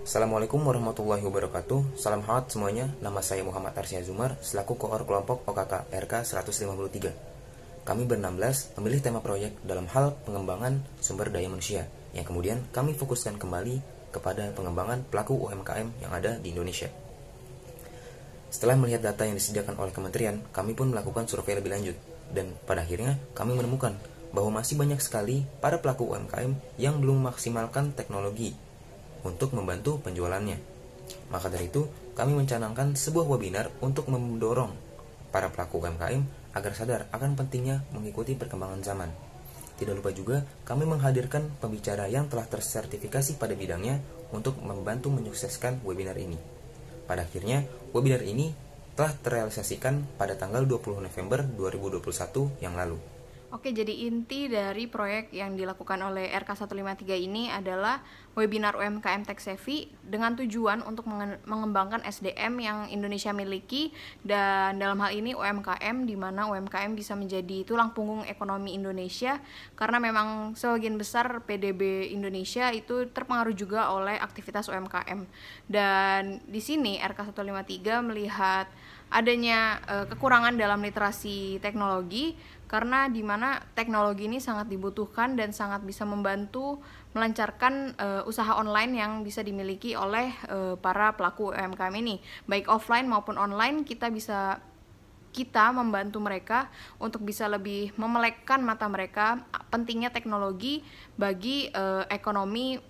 Assalamualaikum warahmatullahi wabarakatuh. Salam hangat semuanya. Nama saya Muhammad Arsya Zumar selaku koor kelompok OKK RK 153. Kami ber-16 memilih tema proyek dalam hal pengembangan sumber daya manusia yang kemudian kami fokuskan kembali kepada pengembangan pelaku UMKM yang ada di Indonesia. Setelah melihat data yang disediakan oleh kementerian, kami pun melakukan survei lebih lanjut dan pada akhirnya kami menemukan bahwa masih banyak sekali para pelaku UMKM yang belum memaksimalkan teknologi untuk membantu penjualannya. Maka dari itu, kami mencanangkan sebuah webinar untuk mendorong para pelaku UMKM agar sadar akan pentingnya mengikuti perkembangan zaman. Tidak lupa juga, kami menghadirkan pembicara yang telah tersertifikasi pada bidangnya untuk membantu menyukseskan webinar ini. Pada akhirnya, webinar ini telah terrealisasikan pada tanggal 20 November 2021 yang lalu. Oke, jadi inti dari proyek yang dilakukan oleh RK 153 ini adalah webinar UMKM Tech Savvy dengan tujuan untuk mengembangkan SDM yang Indonesia miliki, dan dalam hal ini UMKM, di mana UMKM bisa menjadi tulang punggung ekonomi Indonesia karena memang sebagian besar PDB Indonesia itu terpengaruh juga oleh aktivitas UMKM. Dan di sini RK 153 melihat adanya kekurangan dalam literasi teknologi, karena di mana teknologi ini sangat dibutuhkan dan sangat bisa membantu melancarkan usaha online yang bisa dimiliki oleh para pelaku UMKM ini. Baik offline maupun online, kita membantu mereka untuk bisa lebih memelekkan mata mereka pentingnya teknologi bagi ekonomi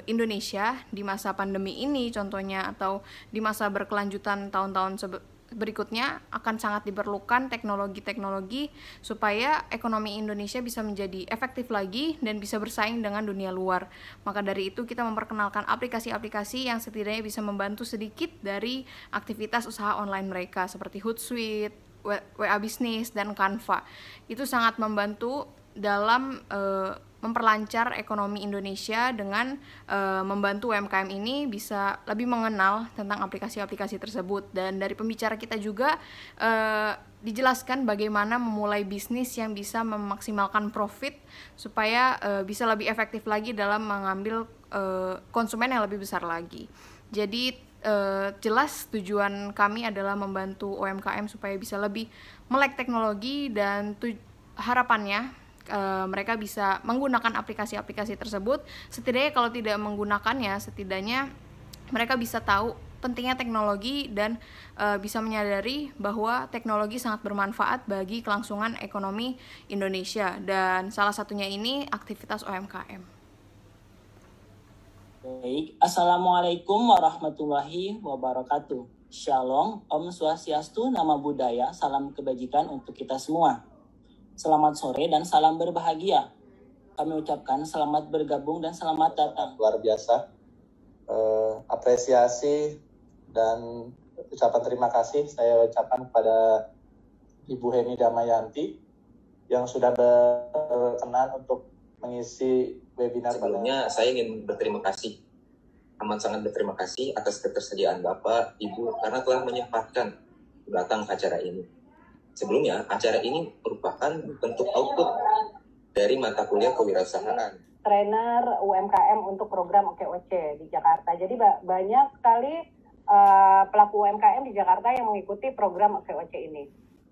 Indonesia di masa pandemi ini contohnya, atau di masa berkelanjutan tahun-tahun berikutnya akan sangat diperlukan teknologi-teknologi supaya ekonomi Indonesia bisa menjadi efektif lagi dan bisa bersaing dengan dunia luar. Maka dari itu kita memperkenalkan aplikasi-aplikasi yang setidaknya bisa membantu sedikit dari aktivitas usaha online mereka seperti Hootsuite, WA Business, dan Canva. Itu sangat membantu dalam memperlancar ekonomi Indonesia dengan membantu UMKM ini bisa lebih mengenal tentang aplikasi-aplikasi tersebut. Dan dari pembicara kita juga dijelaskan bagaimana memulai bisnis yang bisa memaksimalkan profit supaya bisa lebih efektif lagi dalam mengambil konsumen yang lebih besar lagi. Jadi jelas tujuan kami adalah membantu UMKM supaya bisa lebih melek teknologi, dan harapannya mereka bisa menggunakan aplikasi-aplikasi tersebut. Setidaknya kalau tidak menggunakannya, setidaknya mereka bisa tahu pentingnya teknologi dan bisa menyadari bahwa teknologi sangat bermanfaat bagi kelangsungan ekonomi Indonesia, dan salah satunya ini aktivitas UMKM. Baik, Assalamualaikum warahmatullahi wabarakatuh. Shalom, Om Swastiastu, Nama Budaya, salam kebajikan untuk kita semua. Selamat sore dan salam berbahagia. Kami ucapkan selamat bergabung dan selamat datang. Luar biasa. Apresiasi dan ucapan terima kasih saya ucapkan kepada Ibu Heni Damayanti yang sudah berkenan untuk mengisi webinar. Sebelumnya saya ingin berterima kasih, amat sangat berterima kasih atas ketersediaan Bapak, Ibu, karena telah menyempatkan datang ke acara ini. Sebelumnya, acara ini merupakan bentuk output dari mata kuliah kewirausahaan. Trainer UMKM untuk program OKOC di Jakarta. Jadi banyak sekali pelaku UMKM di Jakarta yang mengikuti program OKOC ini.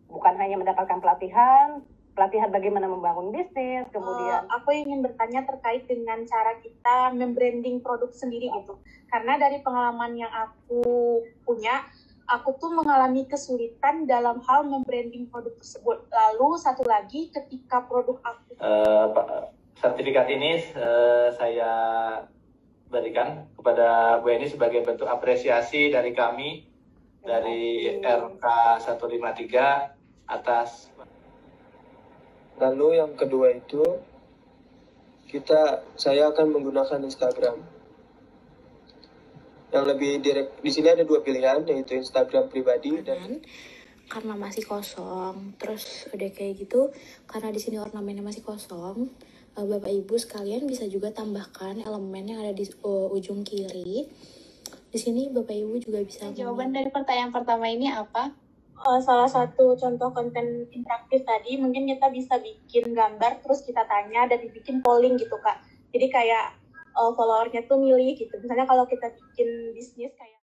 Bukan hanya mendapatkan pelatihan bagaimana membangun bisnis, kemudian aku ingin bertanya terkait dengan cara kita membranding produk sendiri gitu. Karena dari pengalaman yang aku punya, aku tuh mengalami kesulitan dalam hal membranding produk tersebut. Lalu satu lagi, ketika produk aku sertifikat ini saya berikan kepada Bu Eni sebagai bentuk apresiasi dari kami dari RK 153 atas. Lalu yang kedua itu saya akan menggunakan Instagram. Yang lebih direct di sini ada dua pilihan, yaitu Instagram pribadi dan karena masih kosong, terus udah kayak gitu, karena di sini ornamennya masih kosong, Bapak Ibu sekalian bisa juga tambahkan elemen yang ada di ujung kiri. Di sini Bapak Ibu juga bisa. Jawaban dari pertanyaan pertama ini apa? Salah satu contoh konten interaktif tadi, mungkin kita bisa bikin gambar terus kita tanya dan dibikin polling gitu Kak. Jadi kayak followernya tuh milih gitu. Misalnya kalau kita bikin bisnis kayak